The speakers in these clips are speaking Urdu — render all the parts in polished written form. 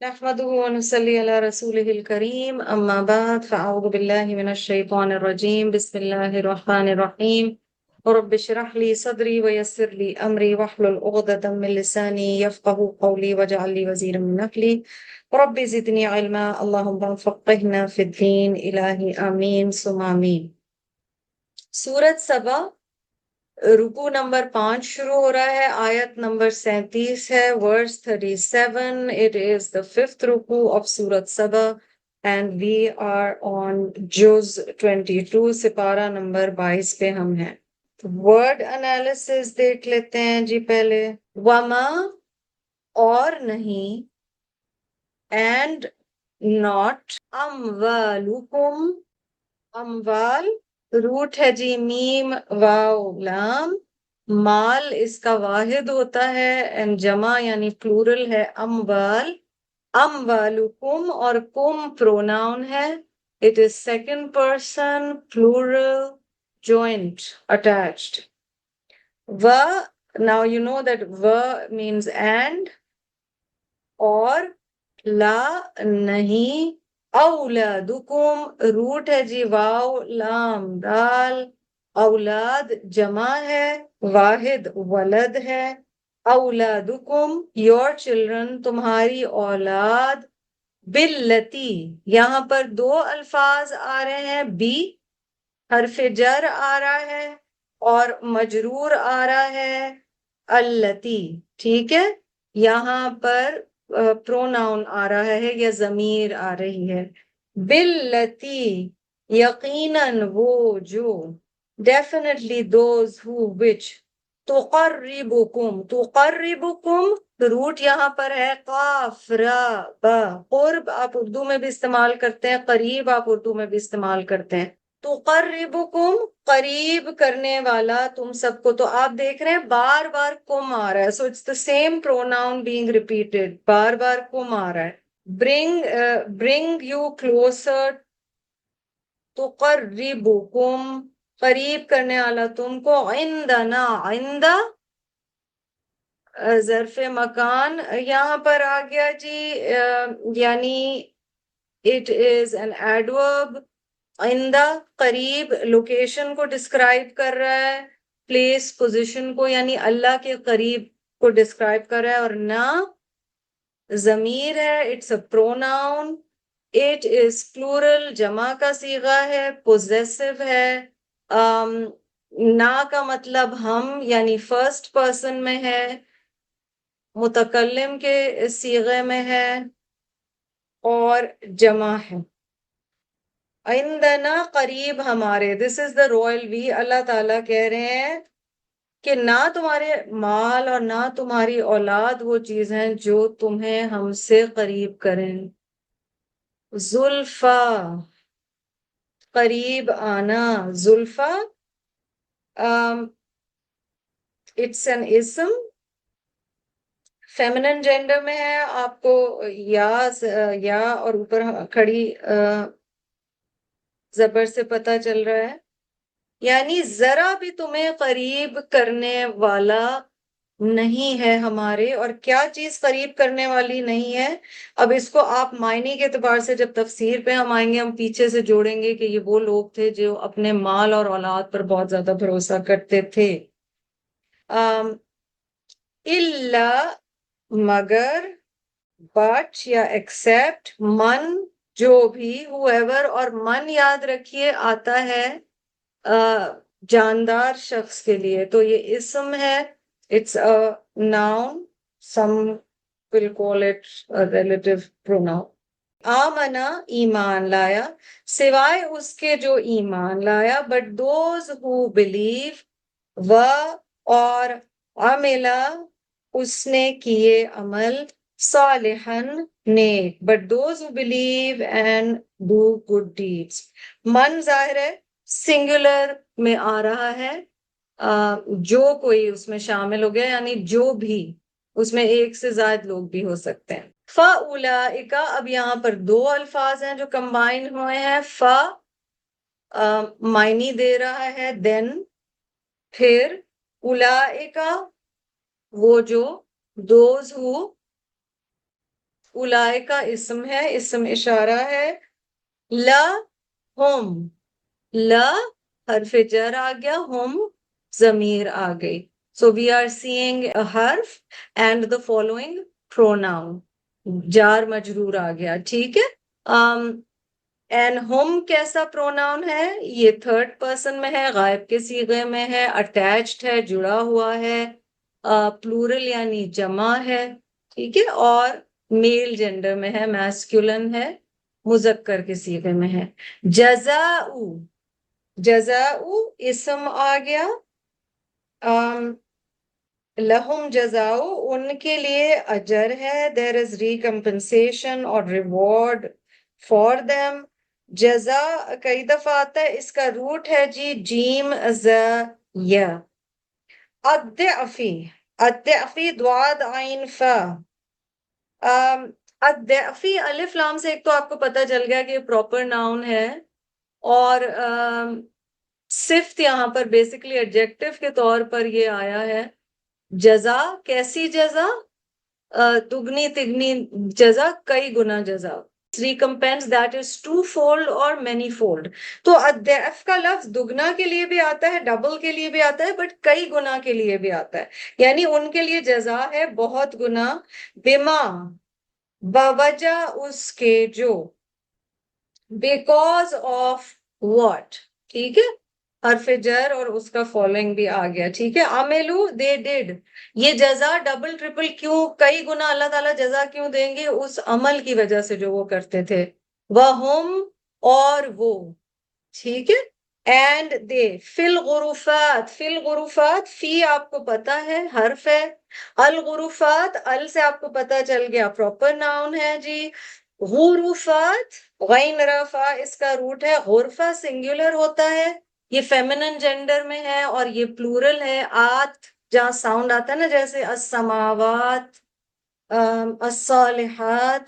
نحمده ونصلي على رسوله الكريم أما بعد فأعوذ بالله من الشيطان الرجيم بسم الله الرحمن الرحيم رب اشرح لي صدري ويسر لي أمري واحلل عقدة من لساني يفقهوا قولي واجعل لي وزيرا من أهلي رب زدني علما اللهم فقهنا في الدين إلهي آمين ثم آمين. سورة سبا رکو نمبر 5 شروع ہو رہا ہے، آیت نمبر 37 ہے، ورس 37. It is the fifth رکو of سورت سبا and we are on جز 22 سپارہ نمبر 22 پہ ہم ہیں. ورڈ انالیسس دیکھ لیتے ہیں جی پہلے. وما اور نہیں، اینڈ ناٹ، اموالکم، اموال روٹ ہے جی میم واو لام، مال اس کا واحد ہوتا ہے and جمع یعنی پلورل ہے اموال. اموالکم اور کم پروناؤن ہے، it is second person plural joint attached. و now you know that و means and، اور لا نہیں، اولادکم روٹ ہے جی واو لام دال، اولاد جمع ہے، واحد ولد ہے. اولادکم your children تمہاری اولاد، باللتی یہاں پر دو الفاظ آ رہے ہیں، بی حرف جر آ رہا ہے اور مجرور آ رہا ہے اللتی. ٹھیک ہے، یہاں پر پروناؤن آ رہا ہے یا ضمیر آ رہی ہے. باللتی یقیناً وہ جو، definitely those who which، تقربکم، تقربکم روٹ یہاں پر ہے قاف را با، قرب آپ اردو میں بھی استعمال کرتے ہیں، قریب آپ اردو میں بھی استعمال کرتے ہیں. تقربکم قریب کرنے والا تم سب کو. تو آپ دیکھ رہے ہیں بار بار کم آ رہا ہے، so it's the same pronoun being repeated, بار بار کم آ رہا ہے. برنگ یو کلوزر، تقربکم قریب کرنے والا تم کو، عندنا عندہ ظرف مکان یہاں پر آ گیا جی، یعنی it is an adverb. عندہ قریب لوکیشن کو ڈسکرائب کر رہا ہے، پلیس پوزیشن کو یعنی اللہ کے قریب کو ڈسکرائب کر رہا ہے، اور نہ ضمیر ہے، it's a pronoun. It is plural جمع کا صیغہ ہے، پوزیسو ہے. نہ کا مطلب ہم یعنی فرسٹ پرسن میں ہے، متکلم کے صیغے میں ہے اور جمع ہے. عندنا قریب ہمارے، دس از دا رویل وی. اللہ تعالیٰ کہہ رہے ہیں کہ نہ تمہارے مال اور نہ تمہاری اولاد وہ چیز ہیں جو تمہیں ہم سے قریب کریں. زلفا قریب آنا، زلفا اٹس این اسم، فیمنن جینڈر میں ہے. آپ کو یا اور اوپر کھڑی زبر سے پتہ چل رہا ہے، یعنی ذرا بھی تمہیں قریب کرنے والا نہیں ہے ہمارے. اور کیا چیز قریب کرنے والی نہیں ہے؟ اب اس کو آپ معنی کے اعتبار سے جب تفسیر پہ ہم آئیں گے، ہم پیچھے سے جوڑیں گے کہ یہ وہ لوگ تھے جو اپنے مال اور اولاد پر بہت زیادہ بھروسہ کرتے تھے. الا مگر، بٹ یا ایکسپٹ، من جو بھی، whoever، اور من یاد رکھیے آتا ہے جاندار شخص کے لیے، تو یہ اسم ہے، it's a noun. Some will call it a relative pronoun. آمنا ایمان لایا، سوائے اس کے جو ایمان لایا، but those who believe، و اور عملا اس نے کیے عمل، صالحاً نیک، but those who believe and do good deeds. من ظاہر ہے سنگولر میں آ رہا ہے، جو کوئی اس میں شامل ہو گیا، یعنی جو بھی، اس میں ایک سے زائد لوگ بھی ہو سکتے ہیں. فَأُولَئِكَ اب یہاں پر دو الفاظ ہیں جو کمبائن ہوئے ہیں. معنی دے رہا ہے دین، پھر اولئک وہ جو، دوز ہو، اولائکا اسم ہے، اسم اشارہ ہے، لا ہم، لا حرف جر آ گیا، ہم ضمیر آ گئی. So we are seeing a حرف and the following pronoun. جار مجرور آ گیا، ٹھیک ہے. اینڈ ہم کیسا پروناؤن ہے؟ یہ تھرڈ پرسن میں ہے، غائب کے صیغے میں ہے، اٹیچڈ ہے، جڑا ہوا ہے، پلورل یعنی جمع ہے، ٹھیک ہے، اور میل جینڈر میں ہے، میسکولن ہے، مذکر کے صیغے میں ہے. جزاؤ، جزاؤ اسم آ گیا. لہم جزاؤ ان کے لیے اجر ہے، دیر از ریکمپنسیشن اور ریوارڈ فار دیم. جزا کئی دفعہ آتا ہے، اس کا روٹ ہے جی جیم ز یا. الضعفی، الضعفی ضاد عین فا. الضعفی الف لام سے ایک تو آپ کو پتہ چل گیا کہ پراپر ناؤن ہے، اور صفت یہاں پر بیسیکلی ایڈجیکٹو کے طور پر یہ آیا ہے. جزا کیسی جزا؟ دگنی تگنی جزا، کئی گنا جزا. Recompense that is twofold اور مینی فولڈ. تو الضعف کا لفظ دگنا کے لیے بھی آتا ہے، ڈبل کے لیے بھی آتا ہے، بٹ کئی گنا کے لیے بھی آتا ہے. یعنی ان کے لیے جزا ہے بہت گنا، بما بوجہ اس کے جو، بیکاز آف واٹ، ٹھیک ہے، حرف جر اور اس کا فالوئنگ بھی آ گیا، ٹھیک ہے. عملو دے ڈڈ، یہ جزا ڈبل ٹرپل کیوں، کئی گنا اللہ تعالیٰ جزا کیوں دیں گے؟ اس عمل کی وجہ سے جو وہ کرتے تھے. وہم اور وہ، ٹھیک ہے. اینڈ دے فی الغرفات، فی الغرفات، فی آپ کو پتا ہے حرف ہے، الغرفات ال سے آپ کو پتا چل گیا پراپر ناؤن ہے جی. غرفات غین رفع اس کا روٹ ہے، غرفہ سنگولر ہوتا ہے، یہ فیمنن جینڈر میں ہے، اور یہ پلورل ہے. آت جہاں ساؤنڈ آتا ہے نا، جیسے السماوات، الصالحات،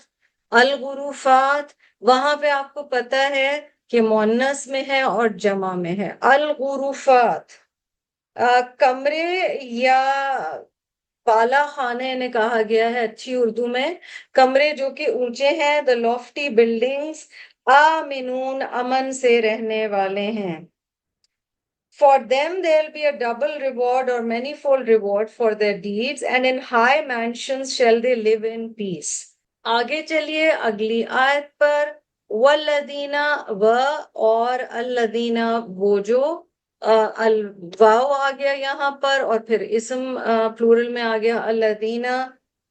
الغروفات، وہاں پہ آپ کو پتا ہے کہ مؤنث میں ہے اور جمع میں ہے. الغروفات کمرے یا بالا خانے نے کہا گیا ہے اچھی اردو میں، کمرے جو کہ اونچے ہیں، the lofty buildings. آمنون امن سے رہنے والے ہیں. For them there will be a double reward or manifold reward for their deeds, and in high mansions shall they live in peace. آگے چلیے اگلی آیت پر. والذین و اور الذین وہ جو، الواو آ گیا یہاں پر، اور پھر اسم پلورل میں آ گیا الذین.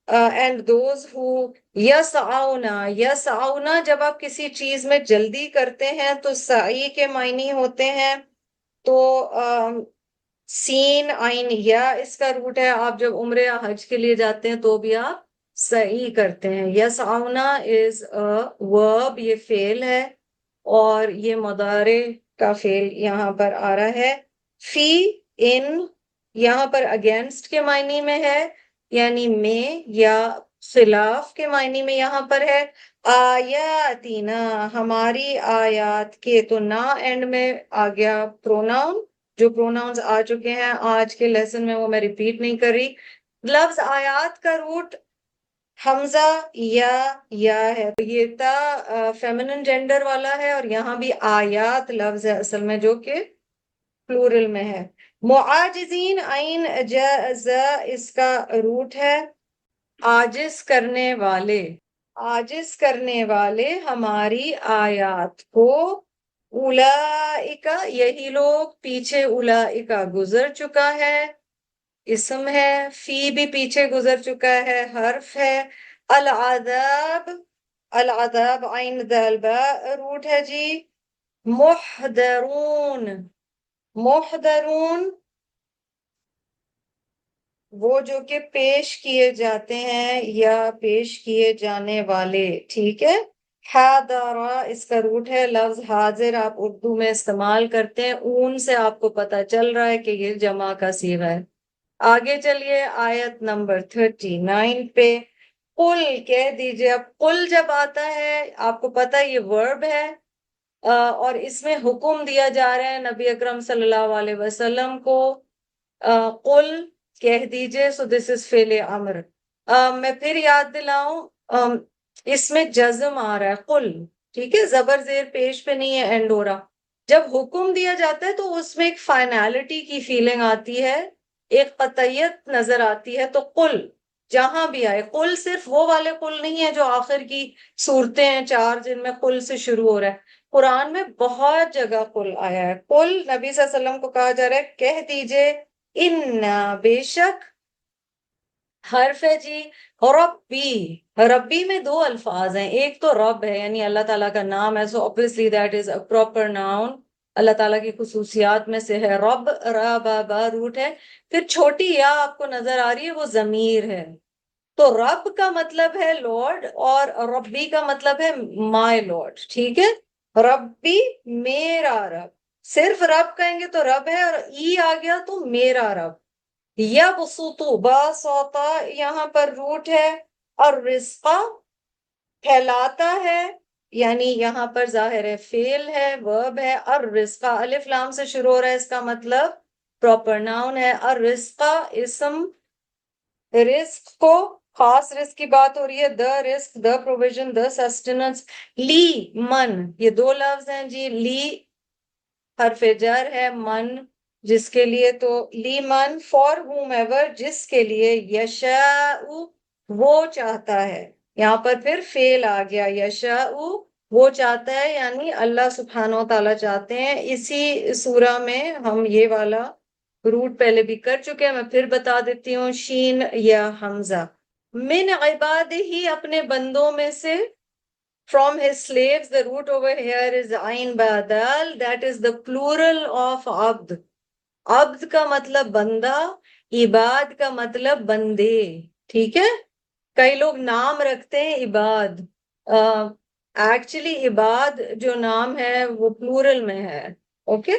اینڈ دوز ہو یسعونا، یسعونا جب آپ کسی چیز میں جلدی کرتے ہیں تو سعی کے معنی ہوتے ہیں. تو سین عین یا اس کا روٹ ہے. آپ جب عمرے یا حج کے لیے جاتے ہیں تو بھی آپ سعی کرتے ہیں. یسعونا از ورب، یہ فعل ہے، اور یہ مضارع کا فعل یہاں پر آ رہا ہے. فی ان یہاں پر اگینسٹ کے معنی میں ہے، یعنی میں، یا خلاف کے معنی میں یہاں پر ہے. آیاتنا ہماری آیات کے، تو نا اینڈ میں آ گیا پروناؤن. جو پروناؤنز آ چکے ہیں آج کے لیسن میں وہ میں ریپیٹ نہیں کر رہی. لفظ آیات کا روٹ حمزہ یا ہے، تو یہ تا فیمنن جینڈر والا ہے، اور یہاں بھی آیات لفظ ہے اصل میں جو کہ پلورل میں ہے. معاجزین عین جز اس کا روٹ ہے، عاجز کرنے والے، عاجز کرنے والے ہماری آیات کو. اولئک یہی لوگ، پیچھے اولئک گزر چکا ہے، اسم ہے. فی بھی پیچھے گزر چکا ہے، حرف ہے. العذاب، العذاب عین دال باء روٹ ہے جی. محضرون، محضرون وہ جو کہ پیش کیے جاتے ہیں یا پیش کیے جانے والے، ٹھیک ہے. حاضرہ اس کا روٹ ہے. لفظ حاضر آپ اردو میں استعمال کرتے ہیں، اون سے آپ کو پتا چل رہا ہے کہ یہ جمع کا صیغہ ہے. آگے چلیے آیت نمبر 39 پہ. قل کہہ دیجئے. اب قل جب آتا ہے آپ کو پتا یہ ورب ہے، اور اس میں حکم دیا جا رہا ہے نبی اکرم صلی اللہ علیہ وسلم کو. قل کہہ دیجئے، سو دس از فعل امر. میں پھر یاد دلاؤں، اس میں جزم آ رہا ہے قل، ٹھیک ہے، زبر زیر پیش پہ نہیں ہے اینڈ ہو رہا. جب حکم دیا جاتا ہے تو اس میں ایک فائنالٹی کی فیلنگ آتی ہے، ایک قطعیت نظر آتی ہے. تو قل جہاں بھی آئے، قل صرف وہ والے قل نہیں ہے جو آخر کی صورتیں ہیں چار جن میں قل سے شروع ہو رہا ہے. قرآن میں بہت جگہ قل آیا ہے. قل نبی صلی اللہ علیہ وسلم کو کہا جا رہا ہے کہہ دیجئے ان، بے شک، حرف ہے جی ربی. ربی میں دو الفاظ ہیں، ایک تو رب ہے یعنی اللہ تعالیٰ کا نام ہے، سو obviously that is a proper noun، اللہ تعالیٰ کی خصوصیات میں سے ہے. رب را با با روٹ ہے. پھر چھوٹی یا آپ کو نظر آ رہی ہے، وہ ضمیر ہے. تو رب کا مطلب ہے لارڈ اور ربی کا مطلب ہے مائی لارڈ. ٹھیک ہے، ربی میرا رب. صرف رب کہیں گے تو رب ہے، اور ای آ گیا تو میرا رب. یبسطو باسطا یہاں پر روٹ ہے، اور رزقا پھیلاتا ہے، یعنی یہاں پر ظاہر ہے فعل ہے، ورب ہے. اور رزقا الف لام سے شروع ہو رہا ہے، اس کا مطلب پراپر ناؤن ہے. اور رزقا اسم، رزق کو خاص رزق کی بات ہو رہی ہے. دا رزق، دا پروویژن، دا سسٹیننس. لی من، یہ دو لفظ ہیں جی. لی حرف جر ہے، من جس کے لیے، تو لی من فار ہوم ایور، جس کے لیے، یشاء وہ چاہتا ہے. یہاں پر پھر فعل آ گیا، یشاء وہ چاہتا ہے، یعنی اللہ سبحانہ و تعالیٰ چاہتے ہیں. اسی سورہ میں ہم یہ والا روٹ پہلے بھی کر چکے ہیں، میں پھر بتا دیتی ہوں. شین یا حمزہ. من عباد ہی، اپنے بندوں میں سے. From his slaves, the root over here is Ain Badal. That is the plural of Abd. عبد کا مطلب بندہ، عباد کا مطلب بندے. ٹھیک ہے، کئی لوگ نام رکھتے ہیں عباد، ایکچولی عباد جو نام ہے وہ پلورل میں ہے. اوکے،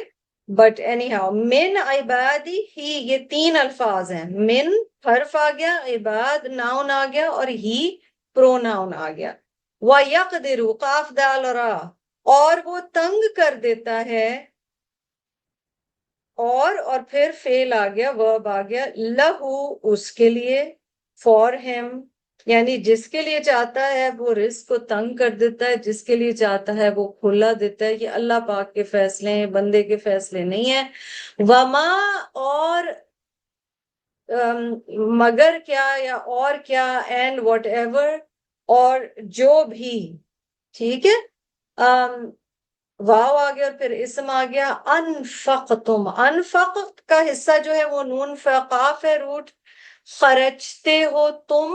بٹ اینی ہاؤ من عبادی ہی، یہ تین الفاظ ہیں. من حرف آ گیا، عباد ناؤن آ گیا، اور ہی پرو ناؤن آ گیا. وَيَقْدِرُ قاف دال را، اور وہ تنگ کر دیتا ہے، اور پھر فعل آ گیا، ورب آ گیا. لہو اس کے لیے، فار ہم، یعنی جس کے لیے چاہتا ہے وہ رزق کو تنگ کر دیتا ہے، جس کے لیے چاہتا ہے وہ کھلا دیتا ہے. یہ اللہ پاک کے فیصلے ہیں، بندے کے فیصلے نہیں ہیں. وما، اور مگر کیا یا اور کیا، اینڈ واٹ ایور، اور جو بھی. ٹھیک ہے، واو آ گیا اور پھر اسم آ گیا. انفقتم، انفق کا حصہ جو ہے وہ نون فقاف ہے، روٹ. خرچتے ہو تم،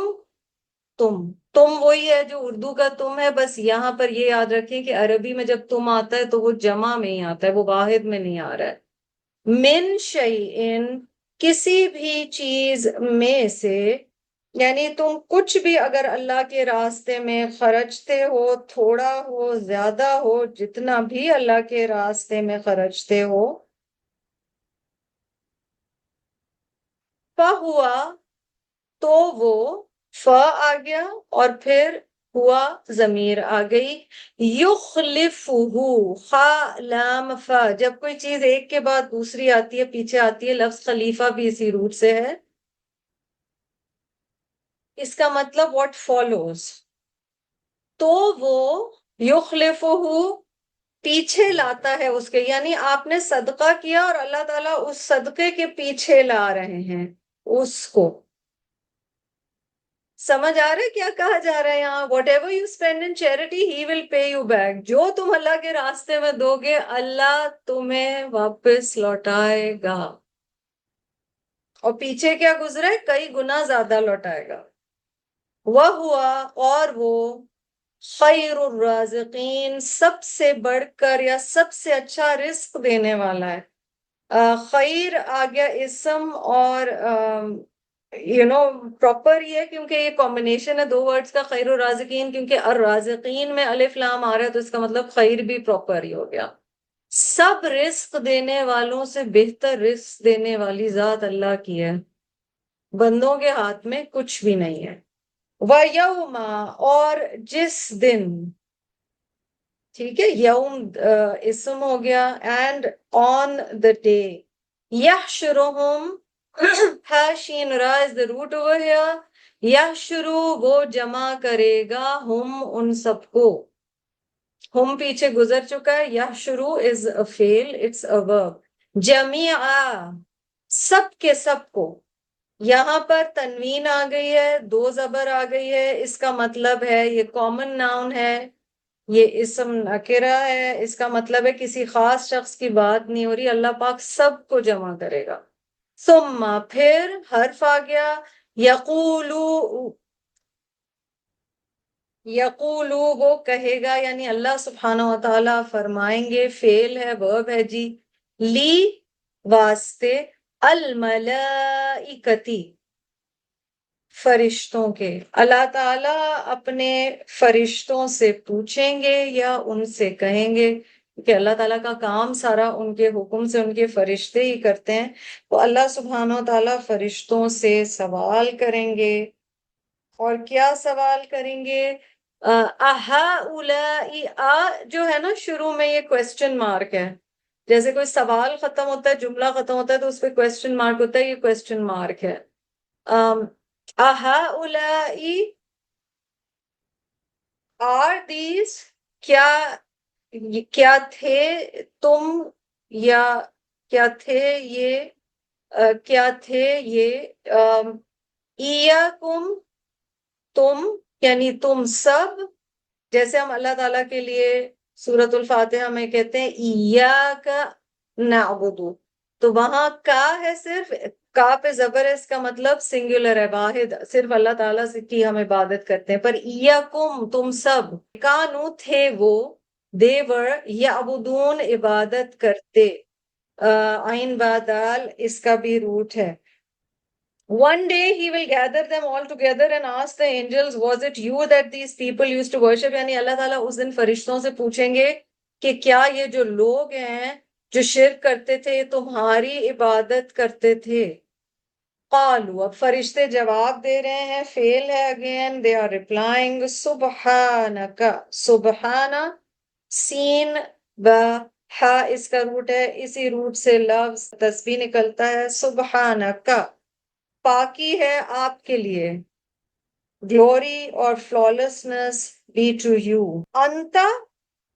تم وہی ہے جو اردو کا تم ہے، بس یہاں پر یہ یاد رکھیں کہ عربی میں جب تم آتا ہے تو وہ جمع میں ہی آتا ہے، وہ واحد میں نہیں آ رہا ہے. من شیئن، کسی بھی چیز میں سے، یعنی تم کچھ بھی اگر اللہ کے راستے میں خرچتے ہو، تھوڑا ہو زیادہ ہو، جتنا بھی اللہ کے راستے میں خرچتے ہو، فہوا، تو وہ، فا آ گیا اور پھر ہوا ضمیر آ گئی. یخلفہ، خا لام فا، جب کوئی چیز ایک کے بعد دوسری آتی ہے، پیچھے آتی ہے، لفظ خلیفہ بھی اسی روٹ سے ہے. اس کا مطلب واٹ فالوز. تو وہ یخلفہ، پیچھے لاتا ہے اس کے، یعنی آپ نے صدقہ کیا اور اللہ تعالیٰ اس صدقے کے پیچھے لا رہے ہیں اس کو. سمجھ آ رہا ہے کیا کہا جا رہا ہے یہاں؟ What ever you spend in charity he will pay you back. جو تم اللہ کے راستے میں دو گے اللہ تمہیں واپس لوٹائے گا. اور پیچھے کیا گزرا ہے؟ کئی گنا زیادہ لوٹائے گا. وہ ہوا، اور وہ، خیر الرازقین، سب سے بڑھ کر یا سب سے اچھا رزق دینے والا ہے. خیر آ گیا اسم، اور پراپر یہ ہے کیونکہ یہ کمبینیشن ہے دو ورڈز کا، خیر الرازقین، کیونکہ الرازقین میں الف لام آ رہا ہے تو اس کا مطلب خیر بھی پراپر ہی ہو گیا. سب رزق دینے والوں سے بہتر رزق دینے والی ذات اللہ کی ہے، بندوں کے ہاتھ میں کچھ بھی نہیں ہے. وَيَوْمَ، اور جس دن. ٹھیک ہے، یوم اسم ہو گیا، اینڈ آن دا ڈے. یحشرہم، Ha sheen ra is the root over here. Yahshuru وہ جمع کرے گا ہم ان سب کو. ہم پیچھے گزر چکا ہے. یحشرو is a fail, it's a verb. جمیعا سب کے سب کو. یہاں پر تنوین آ گئی ہے, دو زبر آ گئی ہے. اس کا مطلب ہے یہ کامن ناؤن ہے, یہ اسم نکرہ ہے. اس کا مطلب ہے کسی خاص شخص کی بات نہیں ہو رہی, اللہ پاک سب کو جمع کرے گا. ثم پھر حرف آ گیا. یقولو یقولو وہ کہے گا, یعنی اللہ سبحانہ و تعالی فرمائیں گے. فعل ہے, ورب ہے جی. لی واسطے, الملائکتی فرشتوں کے. اللہ تعالیٰ اپنے فرشتوں سے پوچھیں گے یا ان سے کہیں گے, کہ اللہ تعالیٰ کا کام سارا ان کے حکم سے ان کے فرشتے ہی کرتے ہیں. تو اللہ سبحانہ و تعالیٰ فرشتوں سے سوال کریں گے. اور کیا سوال کریں گے؟ اہؤلائی, جو ہے نا شروع میں یہ کوسچن مارک ہے. جیسے کوئی سوال ختم ہوتا ہے, جملہ ختم ہوتا ہے تو اس پہ کوسچن مارک ہوتا ہے, یہ کوسچن مارک ہے. اہؤلائی آر دیز, کیا تھے تم, یا کیا تھے یہ, کیا تھے یہ, ایاکم تم, یعنی تم سب. جیسے ہم اللہ تعالیٰ کے لیے سورۃ الفاتحہ میں کہتے ہیں ایاک نعبدو, تو وہاں کا ہے, صرف کا پہ زبر ہے, اس کا مطلب سنگولر ہے, واحد, صرف اللہ تعالیٰ سے کی ہم عبادت کرتے ہیں. پر ایاکم تم سب, کانو تھے وہ, they were یعبدون عبادت کرتے. عین با دال اس کا بھی روٹ ہے. One day he will gather them all together and ask the angels, was it you that these people used to worship? یعنی اللہ تعالیٰ اس دن فرشتوں سے پوچھیں گے کہ کیا یہ جو لوگ ہیں جو شرک کرتے تھے تمہاری عبادت کرتے تھے. قالوا, اب فرشتے جواب دے رہے ہیں, فعل ہے again, they are replying, سبحانک, سبحانہ سین و ہا اس کا روٹ ہے, اسی روٹ سے لفظ تسبیح نکلتا ہے. سبحانک پاکی ہے آپ کے لیے, گلوری اور فلالسنس be to you. انتا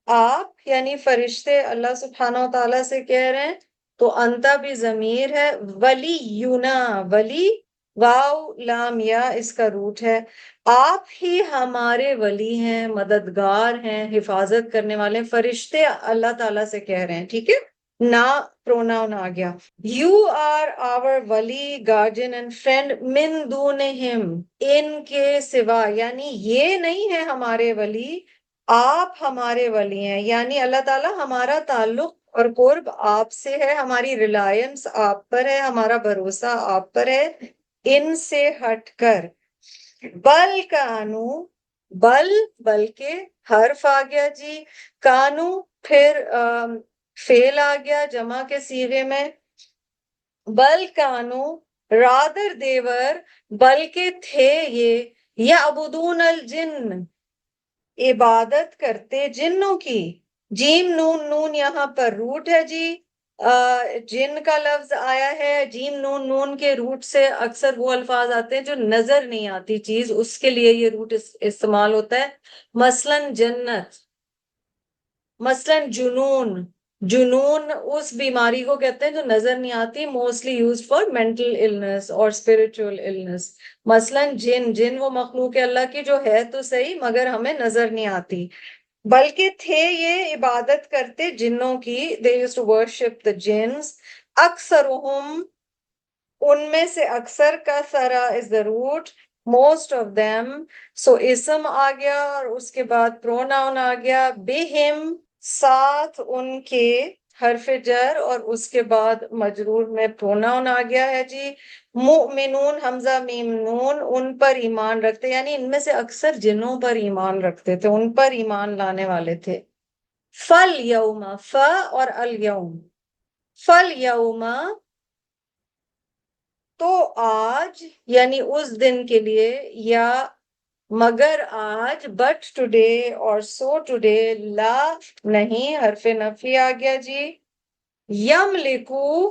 آپ, یعنی فرشتے اللہ سبحانہ و تعالیٰ سے کہہ رہے ہیں, تو انتا بھی ضمیر ہے. ولینا, ولی واو لام یا اس کا روٹ ہے. آپ ہی ہمارے ولی ہیں, مددگار ہیں, حفاظت کرنے والے. فرشتے اللہ تعالیٰ سے کہہ رہے ہیں, ٹھیک ہے, نا پروناؤن آ گیا. You are our wali, guardian and friend من دونہم, ان کے سوا, یعنی یہ نہیں ہے ہمارے ولی, آپ ہمارے ولی ہیں. یعنی اللہ تعالیٰ ہمارا تعلق اور قرب آپ سے ہے, ہماری ریلائنس آپ پر ہے, ہمارا بھروسہ آپ پر ہے, ان سے ہٹ کر. بل کانو, بلکہ حرف آ گیا جی. کانو پھر فعل آ گیا جمع کے صیغے میں. بل کانو رادر دیور, بلکہ تھے یہ, یعبدون الجن عبادت کرتے جنوں کی. جیم نون نون یہاں پر روٹ ہے جی. جن کا لفظ آیا ہے, جیم نون نون کے روٹ سے اکثر وہ الفاظ آتے ہیں جو نظر نہیں آتی چیز, اس کے لیے یہ روٹ استعمال ہوتا ہے. مثلاً جنت, مثلاً جنون. جنون اس بیماری کو کہتے ہیں جو نظر نہیں آتی, mostly used for mental illness اور اسپرچل النس. مثلاً جن وہ مخلوق اللہ کی جو ہے تو صحیح مگر ہمیں نظر نہیں آتی. بلکہ تھے یہ عبادت کرتے جنوں کی, they used to worship the jinns. اکثرہم ان میں سے, اکثر کا سرا is the root, most of them. so اسم آ گیا اور اس کے بعد پروناؤن آ گیا. بہم ساتھ ان کے, حرف جر اور اس کے بعد مجرور میں پروناؤن آ گیا ہے جی. مؤمنون حمزہ میم نون, ان پر ایمان رکھتے, یعنی ان میں سے اکثر جنوں پر ایمان رکھتے تھے, ان پر ایمان لانے والے تھے. فل یوم, ف اور الیوم. فل یوم تو آج, یعنی اس دن کے لیے, یا مگر آج, بٹ ٹوڈے اور سو ٹوڈے, لا نہیں, حرف نفی آ گیا جی. یملکو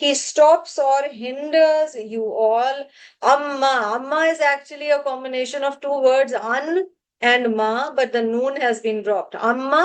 he stops or hinders you all, amma, amma is actually a combination of two words, an and ma, but the noon has been dropped, amma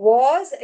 was,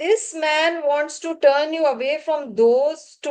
This man wants to turn you away from those to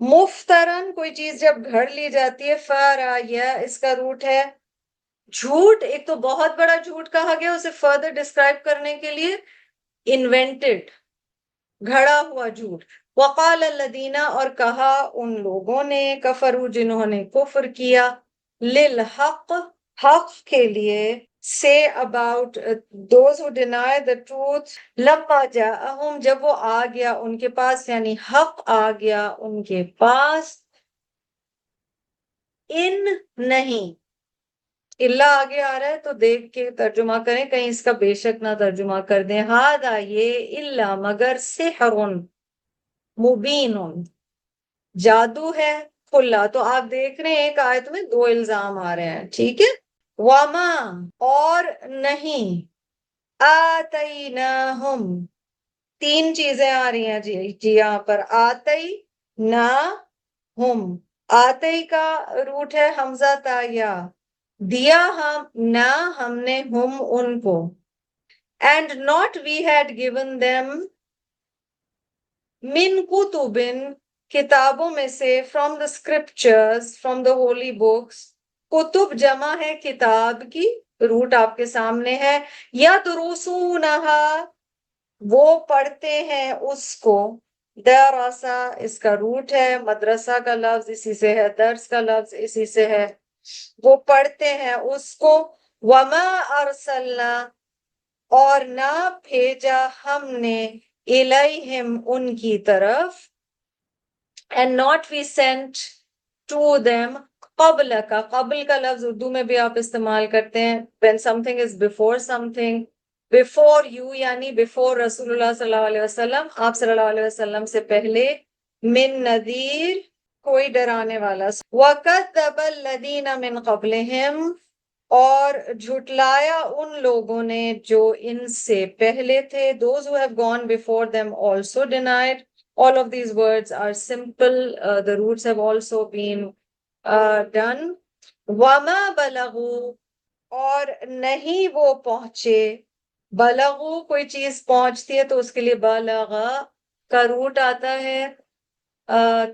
مفترن کوئی چیز جب گھڑ لی جاتی ہے، فرایا اس کا روٹ ہے جھوٹ. ایک تو بہت بڑا جھوٹ کہا گیا اسے فردر ڈسکرائب کرنے کے لیے، انوینٹڈ، گھڑا ہوا جھوٹ. وقال الذین، اور کہا ان لوگوں نے، کفروا جنہوں نے کفر کیا، للحق، حق کے لیے، say about those who deny the truth، لما جاءہم، جب وہ آ گیا ان کے پاس، یعنی حق آ گیا ان کے پاس. ان نہیں، اللہ آگے آ رہا ہے تو دیکھ کے ترجمہ کریں، کہیں اس کا بے شک نہ ترجمہ کر دیں. ہاذا، یہ، الا مگر، سحر مبین، جادو ہے کھلا. تو آپ دیکھ رہے ہیں ایک آیت میں دو الزام آ رہے ہیں، ٹھیک ہے. وما، اور نہیں، آتیناہم، تین چیزیں آ رہی ہیں جی یہاں پر. آتیناہم، آتی کا روٹ ہے حمزہ تا یا، دیا ہم نہ ہم نے ہم ان کو. and not we had given them من کتب، کتابوں میں سے، from the scriptures، from the holy books. کتب جمع ہے کتاب کی، روٹ آپ کے سامنے ہے. یا دروسونہا، وہ پڑھتے ہیں اس کو. دراسا اس کا روٹ ہے، مدرسہ کا لفظ اسی سے ہے، درس کا لفظ اسی سے ہے، وہ پڑھتے ہیں اس کو. وما ارسلنا، اور نہ بھیجا ہم نے، الیہم ان کی طرف، and not we sent to them قبل کا. قبل کا لفظ اردو میں بھی آپ استعمال کرتے ہیں when something is before something. before you یعنی before رسول اللہ صلی اللہ علیہ وسلم، آپ صلی اللہ علیہ وسلم سے پہلے. من نذیر، کوئی ڈرانے والا. وَكَذَّبَ الَّذِينَ مِن قَبْلِهِمْ، اور جھٹلایا ان لوگوں نے جو ان سے پہلے تھے. those who have gone before them also denied. All of these words are simple. The roots have also been done. وَمَا بَلَغُوا، اور نہیں وہ پہنچے. بلغو، کوئی چیز پہنچتی ہے تو اس کے لیے بالغا کا روٹ آتا ہے.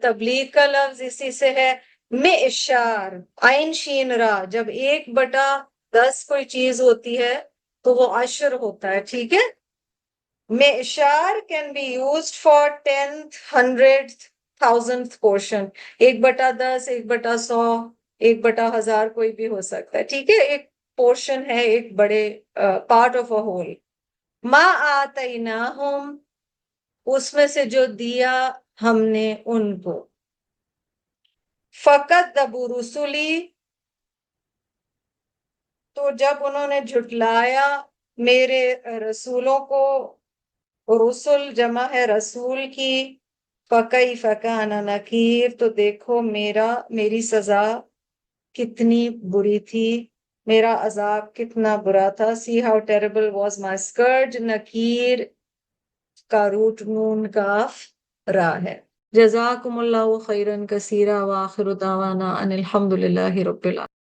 تبلیغ کا لفظ اسی سے ہے. معشار، عین شین را، جب 1/10 کوئی چیز ہوتی ہے تو وہ عشر ہوتا ہے، ٹھیک ہے. معشار can be used for 10th, 100th, 1000th portion. 1/10، 1/100، 1/1000 کوئی بھی ہو سکتا ہے، ٹھیک ہے. ایک پورشن ہے، ایک بڑے پارٹ آف اے ہول. ما آتیناہم، اس میں سے جو دیا ہم نے ان کو. فَكَذَّبُوا رُسُلِي، تو جب انہوں نے جھٹلایا میرے رسولوں کو. رسل جمع ہے رسول کی. فَكَيْفَ كَانَ نَكِيرٌ، تو دیکھو میری سزا کتنی بری تھی، میرا عذاب کتنا برا تھا. see how terrible was my scourge. نکیر کا روٹ نون کاف را ہے. جزاکم اللہ خیرا کثیرا، وآخر دعوانا ان الحمد للہ رب العالمین.